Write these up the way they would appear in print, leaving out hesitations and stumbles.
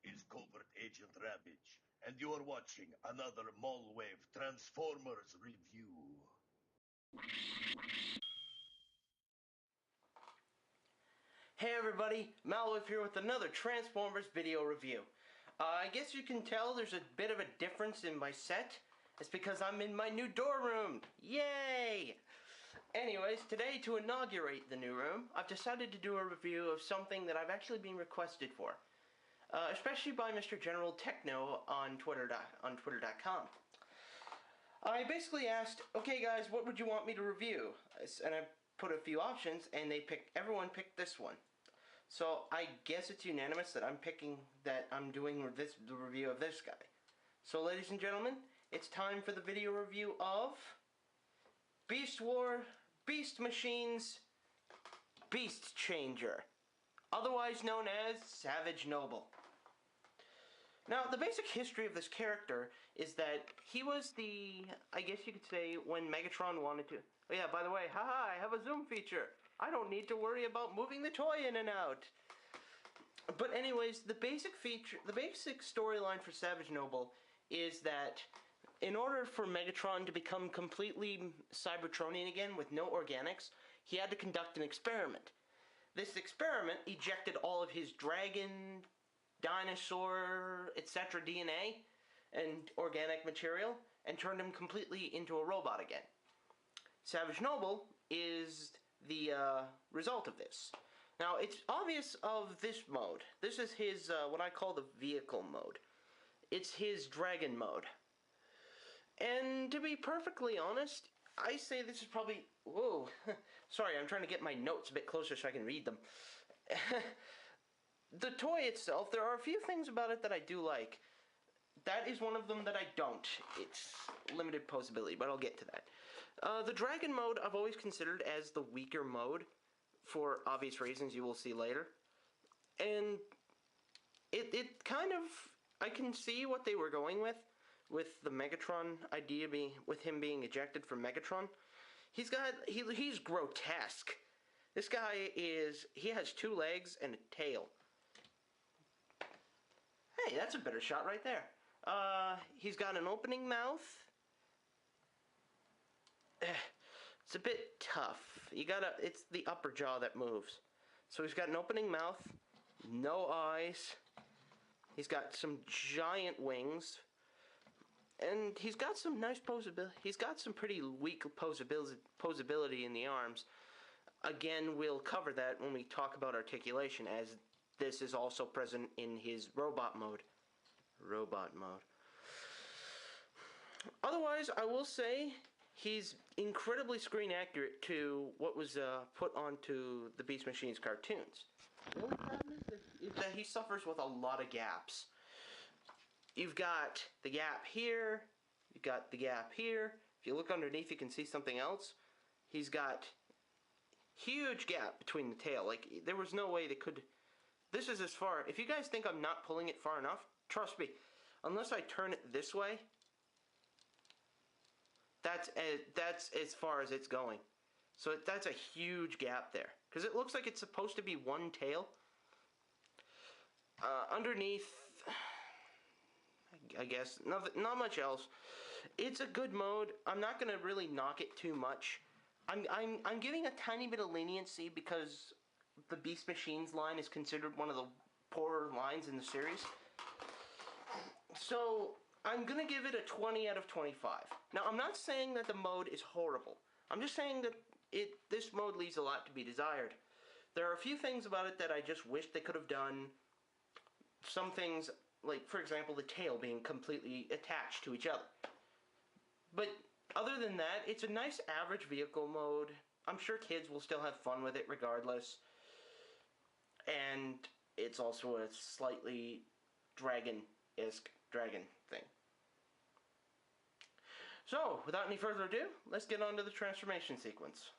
is Covert Agent Ravage, and you are watching another Malwave Transformers review. Hey everybody, Malwave here with another Transformers video review. I guess you can tell there's a bit of a difference in my set. It's because I'm in my new door room. Yay! Anyways, today to inaugurate the new room, I've decided to do a review of something that I've actually been requested for. Especially by Mr. General Techno on Twitter.com. I basically asked, okay guys, what would you want me to review? And I put a few options, and everyone picked this one. So I guess it's unanimous that I'm doing the review of this guy. So ladies and gentlemen, it's time for the video review of Beast Machines Beast Changer, otherwise known as Savage Noble. Now, the basic history of this character is that he was I guess you could say, when Megatron wanted to... Oh yeah, by the way, haha, I have a zoom feature. I don't need to worry about moving the toy in and out. But anyways, the basic storyline for Savage Noble is that in order for Megatron to become completely Cybertronian again with no organics, he had to conduct an experiment. This experiment ejected all of his dragon, dinosaur, etc. DNA and organic material and turned him completely into a robot again. Savage Noble is the result of this. Now, it's obvious of this mode. This is his, what I call the vehicle mode. It's his dragon mode. And to be perfectly honest, I say this is probably... Whoa. Sorry, I'm trying to get my notes a bit closer so I can read them. The toy itself, there are a few things about it that I do like. That is one of them that I don't. It's limited posability, but I'll get to that. The dragon mode I've always considered as the weaker mode, for obvious reasons you will see later. And it kind of... I can see what they were going with the Megatron idea with him being ejected from Megatron. He's grotesque. This guy he has 2 legs and a tail. Hey, that's a better shot right there. He's got an opening mouth. It's a bit tough. It's the upper jaw that moves. So he's got an opening mouth, no eyes. He's got some giant wings. And he's got some nice posability. He's got some pretty weak posability in the arms. Again, we'll cover that when we talk about articulation, as this is also present in his robot mode. Otherwise, I will say he's incredibly screen accurate to what was put onto the Beast Machines cartoons. The only problem is that he suffers with a lot of gaps. You've got the gap here, you've got the gap here. If you look underneath, you can see something else. He's got huge gap between the tail. Like, there was no way they could... This is as far... If you guys think I'm not pulling it far enough, trust me, unless I turn it this way, that's as far as it's going. So that's a huge gap there. Because it looks like it's supposed to be one tail. Underneath... I guess not much else. It's a good mode. I'm not gonna really knock it too much. I'm giving a tiny bit of leniency because the Beast Machines line is considered one of the poorer lines in the series. So I'm gonna give it a 20 out of 25. Now, I'm not saying that the mode is horrible. I'm just saying that this mode leaves a lot to be desired. There are a few things about it that I just wish they could have done. Some things, like, for example, the tail being completely attached to each other. But other than that, it's a nice average vehicle mode. I'm sure kids will still have fun with it regardless. And it's also a slightly dragon-esque dragon thing. So, without any further ado, let's get on to the transformation sequence.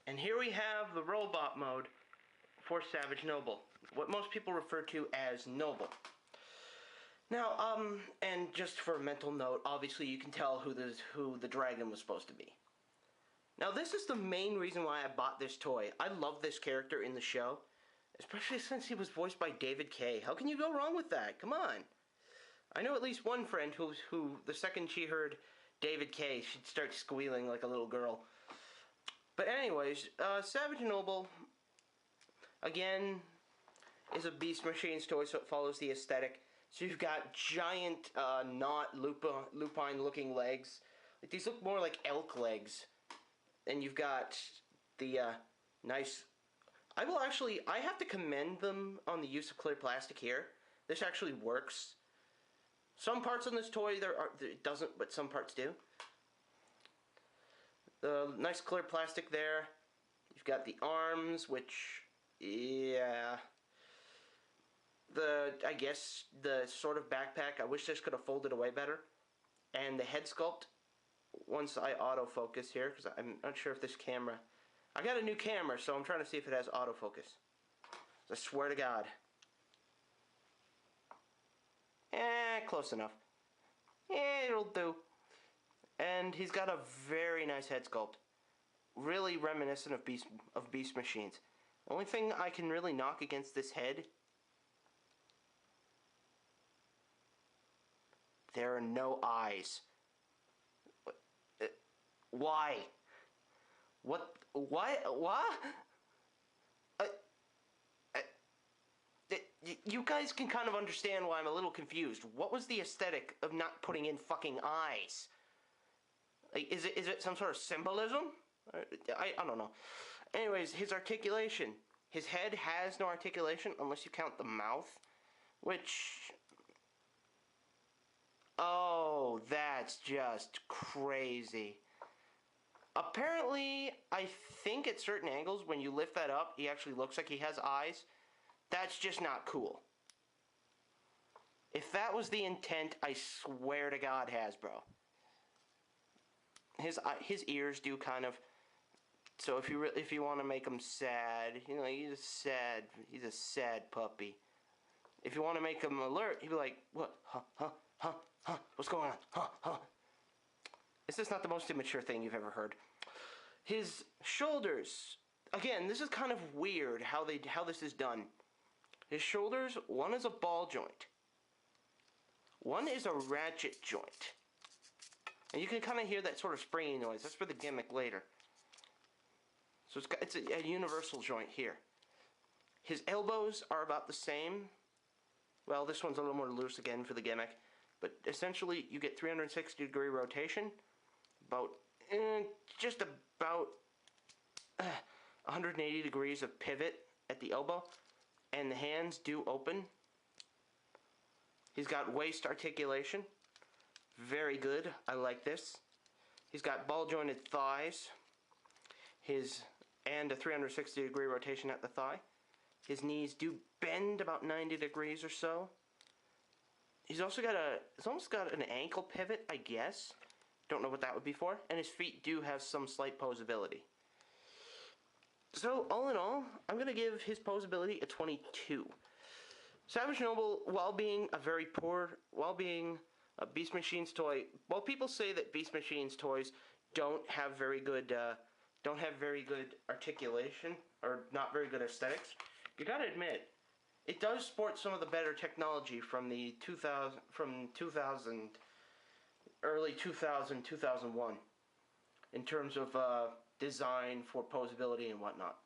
And here we have the robot mode for Savage Noble, what most people refer to as Noble. Now, and just for a mental note, obviously you can tell who the dragon was supposed to be. Now, this is the main reason why I bought this toy. I love this character in the show, especially since he was voiced by David Kaye. How can you go wrong with that? Come on. I know at least one friend who the second she heard David Kaye, she'd start squealing like a little girl. But anyways, Savage Noble, again, is a Beast Machines toy, so it follows the aesthetic. So you've got giant, not lupine-looking legs. Like, these look more like elk legs. And you've got the nice... I have to commend them on the use of clear plastic here. This actually works. Some parts on this toy, it doesn't, but some parts do. The nice clear plastic there. You've got the arms, which, yeah... I guess, the sort of backpack, I wish this could have folded away better. And the head sculpt, once I autofocus here, because I'm not sure if this camera... I got a new camera, so I'm trying to see if it has autofocus. I swear to God. Close enough. It'll do. And he's got a very nice head sculpt. Really reminiscent of Beast Machines. The only thing I can really knock against this head... There are no eyes. Why? What? What? You guys can kind of understand why I'm a little confused. What was the aesthetic of not putting in fucking eyes? Like, is it some sort of symbolism? I don't know. Anyways, his articulation. His head has no articulation unless you count the mouth, which... Oh, that's just crazy. Apparently, I think at certain angles, when you lift that up, he actually looks like he has eyes. That's just not cool. If that was the intent, I swear to God, Hasbro. His ears do kind of... So if you want to make him sad, you know, he's a sad puppy. If you want to make him alert, he'd be like, what? Huh? What's going on? Huh? Is this not the most immature thing you've ever heard? His shoulders. Again, this is kind of weird how this is done. His shoulders, one is a ball joint. One is a ratchet joint. And you can kind of hear that sort of springy noise. That's for the gimmick later. So it's a universal joint here. His elbows are about the same. Well, this one's a little more loose again for the gimmick. But essentially, you get 360-degree rotation, just about 180 degrees of pivot at the elbow, and the hands do open. He's got waist articulation, very good. I like this. He's got ball-jointed thighs, and a 360-degree rotation at the thigh. His knees do bend about 90 degrees or so. He's also got it's almost got an ankle pivot, I guess. Don't know what that would be for. And his feet do have some slight posability. So, all in all, I'm going to give his posability a 22. Savage Noble, while being a Beast Machines toy, while people say that Beast Machines toys don't have very good articulation, or not very good aesthetics, you gotta admit, it does sport some of the better technology from the early 2001, in terms of design for posability and whatnot.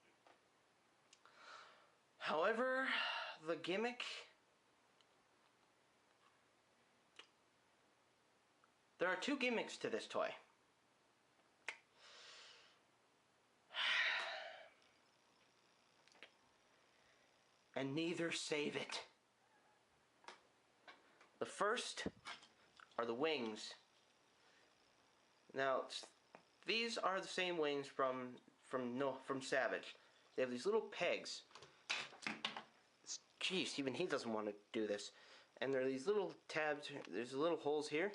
However, the gimmick, there are two gimmicks to this toy. And neither save it. The first are the wings. Now, these are the same wings from Savage. They have these little pegs. Jeez, even he doesn't want to do this. And there are these little tabs. There's little holes here.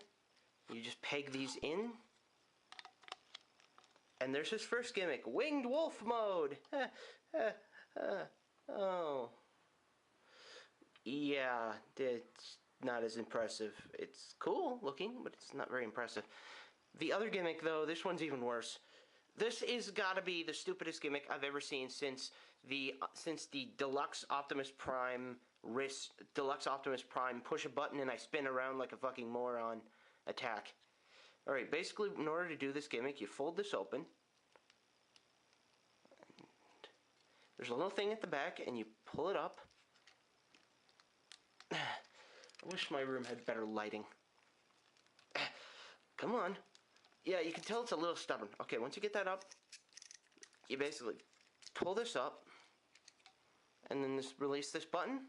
You just peg these in. And there's his first gimmick, Winged Wolf Mode. Oh. Yeah, not as impressive. It's cool looking, but it's not very impressive. The other gimmick, though, this one's even worse. This is gotta be the stupidest gimmick I've ever seen since the Deluxe Optimus Prime push a button and I spin around like a fucking moron attack. Alright, basically, in order to do this gimmick, you fold this open. There's a little thing at the back, and you pull it up. I wish my room had better lighting. Come on. Yeah, you can tell it's a little stubborn. Okay, once you get that up, you basically pull this up, and then release this button.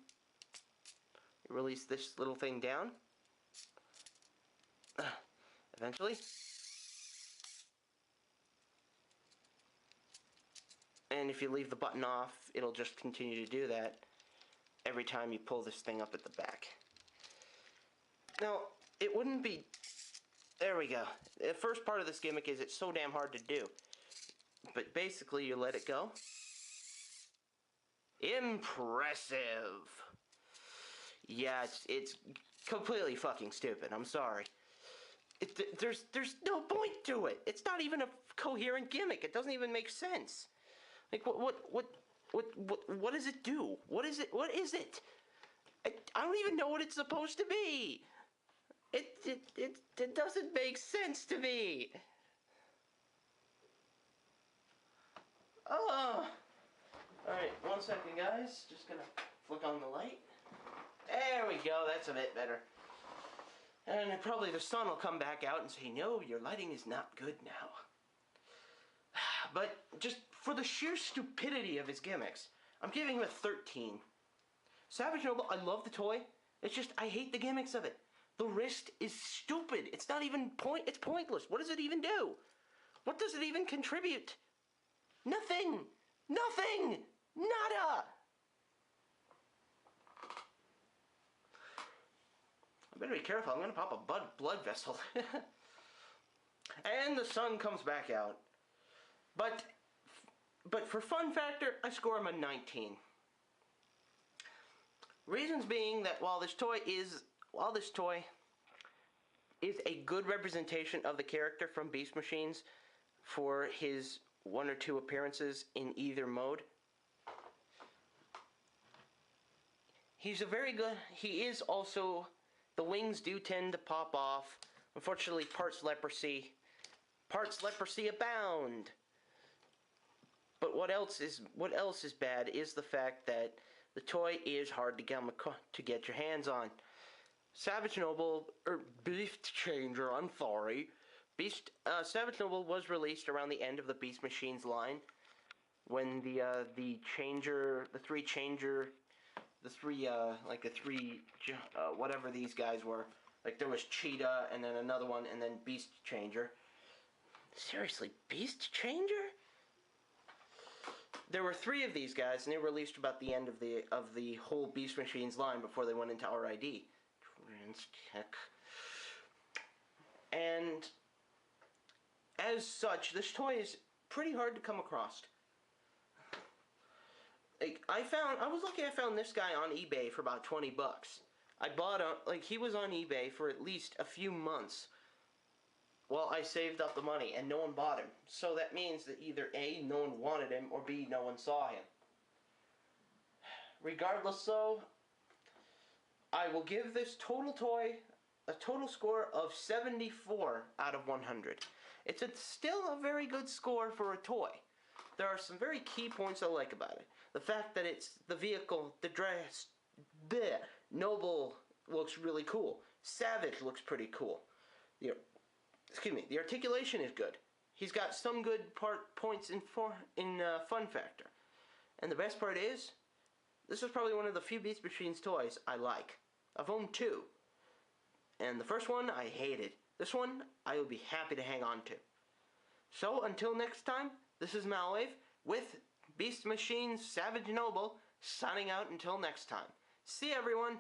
You release this little thing down. Eventually. And if you leave the button off, it'll just continue to do that every time you pull this thing up at the back. Now, it wouldn't be... There we go. The first part of this gimmick is it's so damn hard to do. But basically, you let it go. Impressive! Yeah, it's completely fucking stupid. I'm sorry. There's no point to it. It's not even a coherent gimmick. It doesn't even make sense. Like, what does it do? What is it? I don't even know what it's supposed to be. It doesn't make sense to me. Oh. Alright, 1 second, guys. Just gonna flick on the light. There we go, that's a bit better. And probably the sun will come back out and say, no, your lighting is not good now. But just for the sheer stupidity of his gimmicks, I'm giving him a 13. Savage Noble, I love the toy. It's just, I hate the gimmicks of it. The wrist is stupid. It's not even it's pointless. What does it even do? What does it even contribute? Nothing. Nothing. Nada. I better be careful. I'm going to pop a blood vessel. And the sun comes back out. But for fun factor, I score him a 19. Reasons being that while this toy is a good representation of the character from Beast Machines for his 1 or 2 appearances in either mode, he is also, the wings do tend to pop off. Unfortunately, parts leprosy abound. But what else is bad is the fact that the toy is hard to get your hands on. Savage Noble, or Beast Changer, I'm sorry. Savage Noble was released around the end of the Beast Machines line, when whatever these guys were. Like, there was Cheetah, and then another one, and then Beast Changer. Seriously, Beast Changer? There were 3 of these guys, and they were released about the end of the whole Beast Machines line before they went into RID. Tech. And as such, this toy is pretty hard to come across. Like, I was lucky I found this guy on eBay for about 20 bucks. I bought him, like, he was on eBay for at least a few months while I saved up the money, and no one bought him. So that means that either A, no one wanted him, or B, no one saw him. Regardless, though, I will give this total toy a total score of 74 out of 100. It's still a very good score for a toy. There are some very key points I like about it. The fact that it's the vehicle, the dress, Noble looks really cool. Savage looks pretty cool. The articulation is good. He's got some good points in fun factor. And the best part is, this is probably one of the few Beast Machines toys I like. I've owned 2. And the first one I hated. This one I would be happy to hang on to. So until next time, this is Malwave with Beast Machines Savage Noble, signing out until next time. See everyone!